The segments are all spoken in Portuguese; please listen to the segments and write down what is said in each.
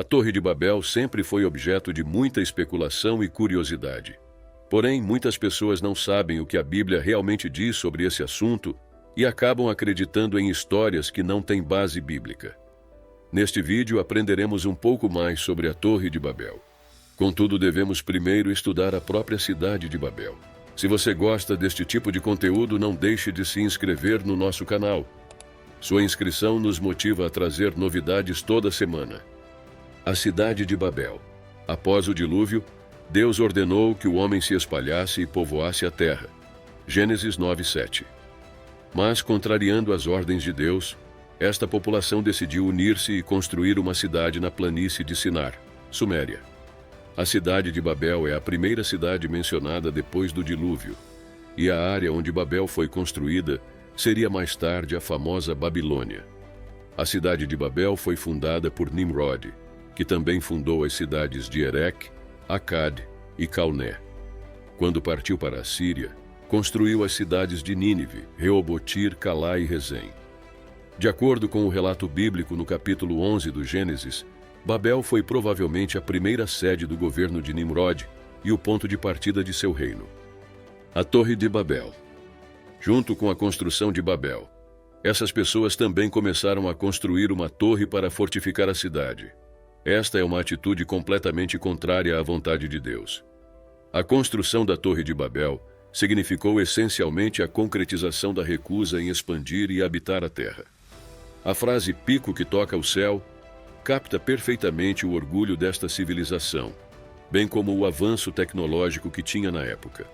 A Torre de Babel sempre foi objeto de muita especulação e curiosidade. Porém, muitas pessoas não sabem o que a Bíblia realmente diz sobre esse assunto e acabam acreditando em histórias que não têm base bíblica. Neste vídeo aprenderemos um pouco mais sobre a Torre de Babel. Contudo, devemos primeiro estudar a própria cidade de Babel. Se você gosta deste tipo de conteúdo, não deixe de se inscrever no nosso canal. Sua inscrição nos motiva a trazer novidades toda semana. A cidade de Babel. Após o dilúvio, Deus ordenou que o homem se espalhasse e povoasse a terra. Gênesis 9:7. Mas, contrariando as ordens de Deus, esta população decidiu unir-se e construir uma cidade na planície de Sinar, Suméria. A cidade de Babel é a primeira cidade mencionada depois do dilúvio, e a área onde Babel foi construída seria mais tarde a famosa Babilônia. A cidade de Babel foi fundada por Nimrod, que também fundou as cidades de Erech, Akkad e Calné. Quando partiu para a Síria, construiu as cidades de Nínive, Reobotir, Calá e Rezém. De acordo com o relato bíblico no capítulo 11 do Gênesis, Babel foi provavelmente a primeira sede do governo de Nimrod e o ponto de partida de seu reino. A Torre de Babel. Junto com a construção de Babel, essas pessoas também começaram a construir uma torre para fortificar a cidade. Esta é uma atitude completamente contrária à vontade de Deus. A construção da Torre de Babel significou essencialmente a concretização da recusa em expandir e habitar a terra. A frase "pico que toca o céu" capta perfeitamente o orgulho desta civilização, bem como o avanço tecnológico que tinha na época.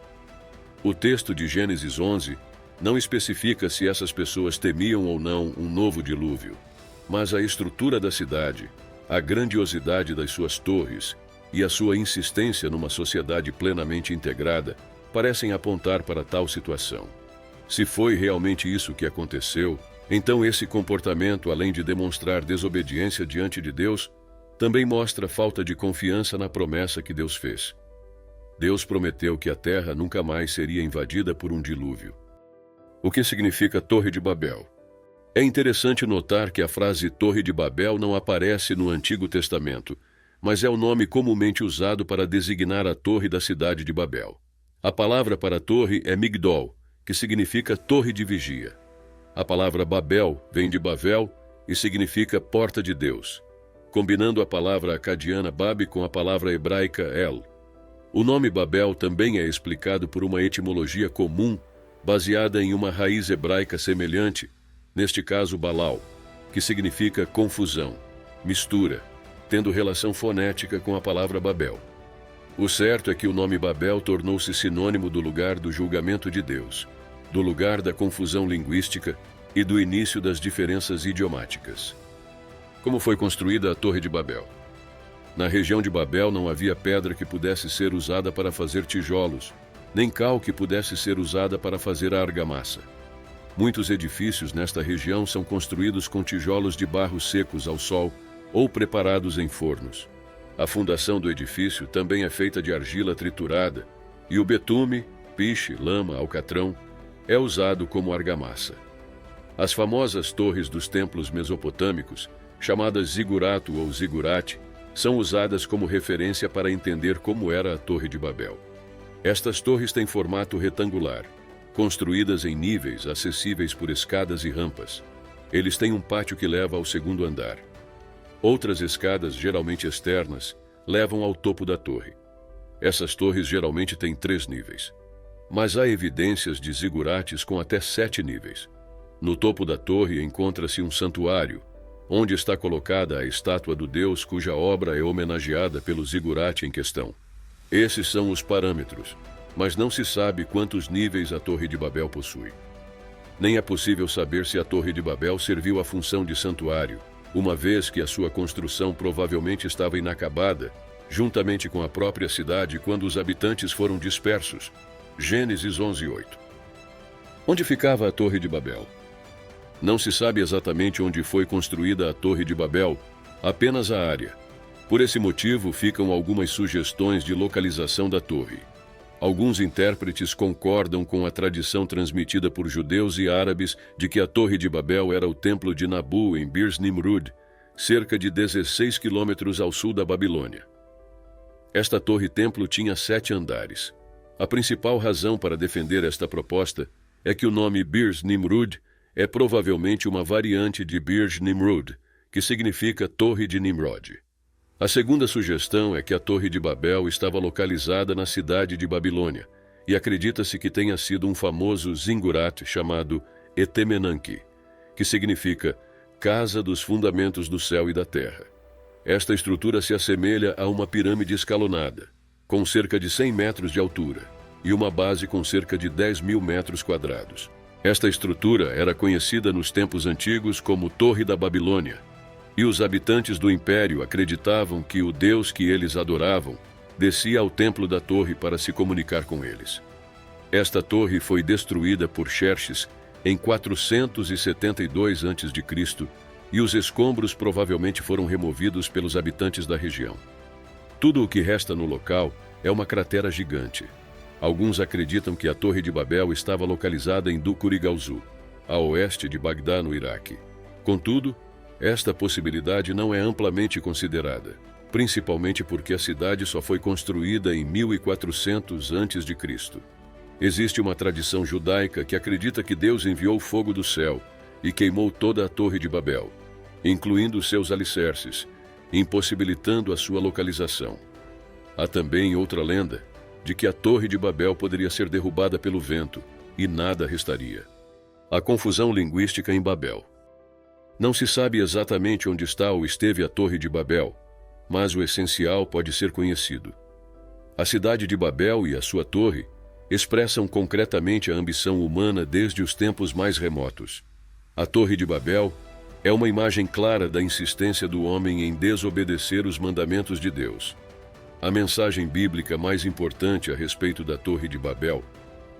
O texto de Gênesis 11 não especifica se essas pessoas temiam ou não um novo dilúvio, mas a estrutura da cidade, a grandiosidade das suas torres e a sua insistência numa sociedade plenamente integrada parecem apontar para tal situação. Se foi realmente isso que aconteceu, então esse comportamento, além de demonstrar desobediência diante de Deus, também mostra falta de confiança na promessa que Deus fez. Deus prometeu que a terra nunca mais seria invadida por um dilúvio. O que significa Torre de Babel? É interessante notar que a frase Torre de Babel não aparece no Antigo Testamento, mas é o nome comumente usado para designar a torre da cidade de Babel. A palavra para torre é Migdol, que significa torre de vigia. A palavra Babel vem de Bavel e significa porta de Deus, combinando a palavra acadiana Bab com a palavra hebraica El. O nome Babel também é explicado por uma etimologia comum, baseada em uma raiz hebraica semelhante, neste caso Balal, que significa confusão, mistura, tendo relação fonética com a palavra Babel. O certo é que o nome Babel tornou-se sinônimo do lugar do julgamento de Deus, do lugar da confusão linguística e do início das diferenças idiomáticas. Como foi construída a Torre de Babel? Na região de Babel não havia pedra que pudesse ser usada para fazer tijolos, nem cal que pudesse ser usada para fazer a argamassa. Muitos edifícios nesta região são construídos com tijolos de barro secos ao sol ou preparados em fornos. A fundação do edifício também é feita de argila triturada, e o betume, piche, lama, alcatrão, é usado como argamassa. As famosas torres dos templos mesopotâmicos, chamadas zigurato ou zigurate, são usadas como referência para entender como era a Torre de Babel. Estas torres têm formato retangular, construídas em níveis acessíveis por escadas e rampas. Eles têm um pátio que leva ao segundo andar. Outras escadas, geralmente externas, levam ao topo da torre. Essas torres geralmente têm 3 níveis. Mas há evidências de zigurates com até 7 níveis. No topo da torre encontra-se um santuário, onde está colocada a estátua do deus cuja obra é homenageada pelo zigurate em questão. Esses são os parâmetros, mas não se sabe quantos níveis a Torre de Babel possui. Nem é possível saber se a Torre de Babel serviu à função de santuário, uma vez que a sua construção provavelmente estava inacabada, juntamente com a própria cidade quando os habitantes foram dispersos. Gênesis 11:8. Onde ficava a Torre de Babel? Não se sabe exatamente onde foi construída a Torre de Babel, apenas a área. Por esse motivo, ficam algumas sugestões de localização da torre. Alguns intérpretes concordam com a tradição transmitida por judeus e árabes de que a Torre de Babel era o templo de Nabu em Bir Nimrud, cerca de 16 quilômetros ao sul da Babilônia. Esta torre-templo tinha 7 andares. A principal razão para defender esta proposta é que o nome Birs Nimrud é provavelmente uma variante de Birj Nimrud, que significa Torre de Nimrod. A segunda sugestão é que a Torre de Babel estava localizada na cidade de Babilônia, e acredita-se que tenha sido um famoso zigurat chamado Etemenanque, que significa Casa dos Fundamentos do Céu e da Terra. Esta estrutura se assemelha a uma pirâmide escalonada, com cerca de 100 metros de altura, e uma base com cerca de 10.000 metros quadrados. Esta estrutura era conhecida nos tempos antigos como Torre da Babilônia, e os habitantes do império acreditavam que o Deus que eles adoravam descia ao templo da torre para se comunicar com eles. Esta torre foi destruída por Xerxes em 472 a.C., e os escombros provavelmente foram removidos pelos habitantes da região. Tudo o que resta no local é uma cratera gigante. Alguns acreditam que a Torre de Babel estava localizada em Dukurigauzu, a oeste de Bagdá, no Iraque. Contudo, esta possibilidade não é amplamente considerada, principalmente porque a cidade só foi construída em 1400 a.C. Existe uma tradição judaica que acredita que Deus enviou fogo do céu e queimou toda a Torre de Babel, incluindo seus alicerces, impossibilitando a sua localização. Há também outra lenda de que a Torre de Babel poderia ser derrubada pelo vento e nada restaria. A confusão linguística em Babel. Não se sabe exatamente onde está ou esteve a Torre de Babel, mas o essencial pode ser conhecido. A cidade de Babel e a sua torre expressam concretamente a ambição humana desde os tempos mais remotos. A Torre de Babel é uma imagem clara da insistência do homem em desobedecer os mandamentos de Deus. A mensagem bíblica mais importante a respeito da Torre de Babel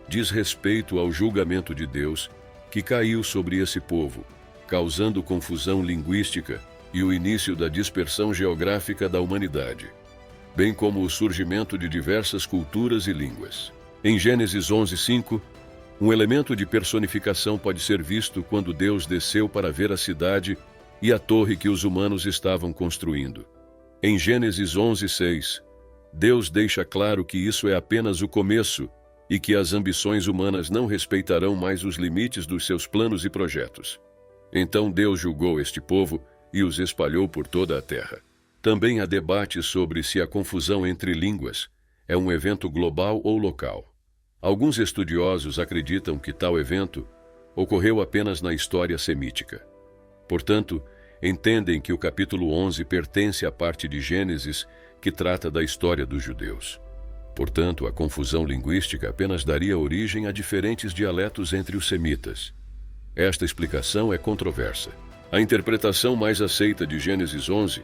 diz respeito ao julgamento de Deus que caiu sobre esse povo, causando confusão linguística e o início da dispersão geográfica da humanidade, bem como o surgimento de diversas culturas e línguas. Em Gênesis 11:5, um elemento de personificação pode ser visto quando Deus desceu para ver a cidade e a torre que os humanos estavam construindo. Em Gênesis 11:6, Deus deixa claro que isso é apenas o começo e que as ambições humanas não respeitarão mais os limites dos seus planos e projetos. Então Deus julgou este povo e os espalhou por toda a terra. Também há debate sobre se a confusão entre línguas é um evento global ou local. Alguns estudiosos acreditam que tal evento ocorreu apenas na história semítica. Portanto, entendem que o capítulo 11 pertence à parte de Gênesis que trata da história dos judeus. Portanto, a confusão linguística apenas daria origem a diferentes dialetos entre os semitas. Esta explicação é controversa. A interpretação mais aceita de Gênesis 11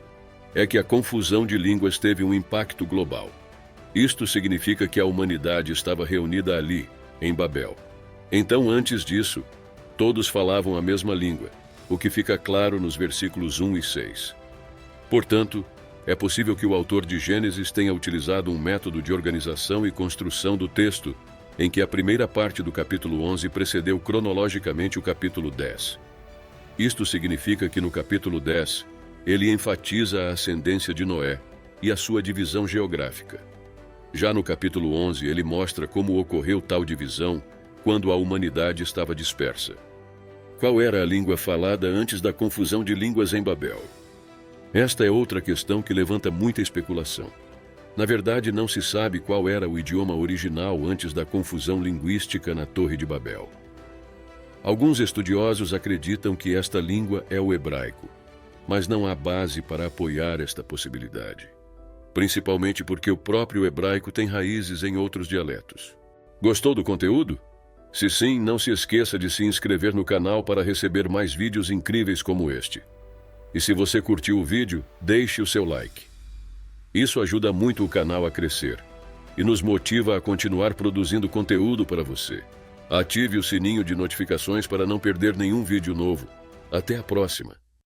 é que a confusão de línguas teve um impacto global. Isto significa que a humanidade estava reunida ali, em Babel. Então, antes disso, todos falavam a mesma língua, o que fica claro nos versículos 1 e 6. Portanto, é possível que o autor de Gênesis tenha utilizado um método de organização e construção do texto em que a primeira parte do capítulo 11 precedeu cronologicamente o capítulo 10. Isto significa que no capítulo 10, ele enfatiza a ascendência de Noé e a sua divisão geográfica. Já no capítulo 11, ele mostra como ocorreu tal divisão quando a humanidade estava dispersa. Qual era a língua falada antes da confusão de línguas em Babel? Esta é outra questão que levanta muita especulação. Na verdade, não se sabe qual era o idioma original antes da confusão linguística na Torre de Babel. Alguns estudiosos acreditam que esta língua é o hebraico, mas não há base para apoiar esta possibilidade, principalmente porque o próprio hebraico tem raízes em outros dialetos. Gostou do conteúdo? Se sim, não se esqueça de se inscrever no canal para receber mais vídeos incríveis como este. E se você curtiu o vídeo, deixe o seu like. Isso ajuda muito o canal a crescer e nos motiva a continuar produzindo conteúdo para você. Ative o sininho de notificações para não perder nenhum vídeo novo. Até a próxima!